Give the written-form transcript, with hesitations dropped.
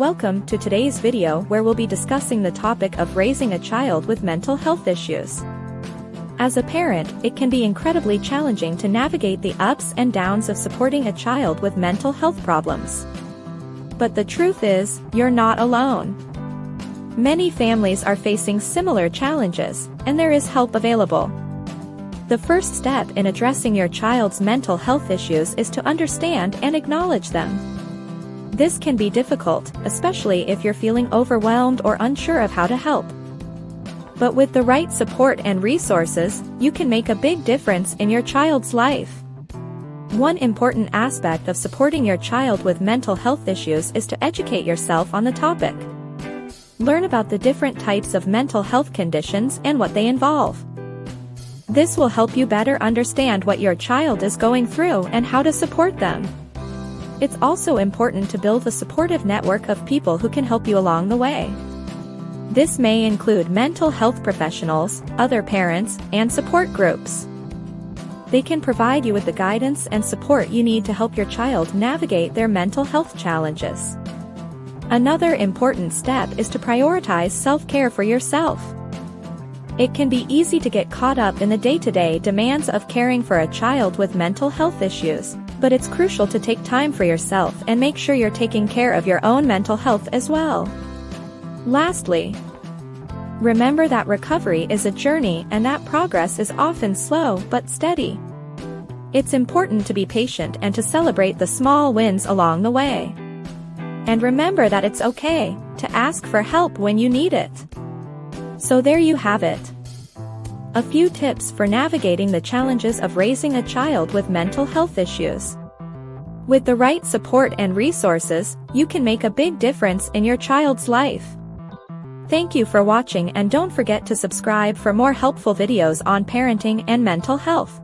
Welcome to today's video where we'll be discussing the topic of raising a child with mental health issues. As a parent, it can be incredibly challenging to navigate the ups and downs of supporting a child with mental health problems. But the truth is, you're not alone. Many families are facing similar challenges, and there is help available. The first step in addressing your child's mental health issues is to understand and acknowledge them. This can be difficult, especially if you're feeling overwhelmed or unsure of how to help. But with the right support and resources, you can make a big difference in your child's life. One important aspect of supporting your child with mental health issues is to educate yourself on the topic. Learn about the different types of mental health conditions and what they involve. This will help you better understand what your child is going through and how to support them. It's also important to build a supportive network of people who can help you along the way. This may include mental health professionals, other parents, and support groups. They can provide you with the guidance and support you need to help your child navigate their mental health challenges. Another important step is to prioritize self-care for yourself. It can be easy to get caught up in the day-to-day demands of caring for a child with mental health issues, but it's crucial to take time for yourself and make sure you're taking care of your own mental health as well. Lastly, remember that recovery is a journey and that progress is often slow but steady. It's important to be patient and to celebrate the small wins along the way. And remember that it's okay to ask for help when you need it. So there you have it. A few tips for navigating the challenges of raising a child with mental health issues. With the right support and resources, you can make a big difference in your child's life. Thank you for watching, and don't forget to subscribe for more helpful videos on parenting and mental health.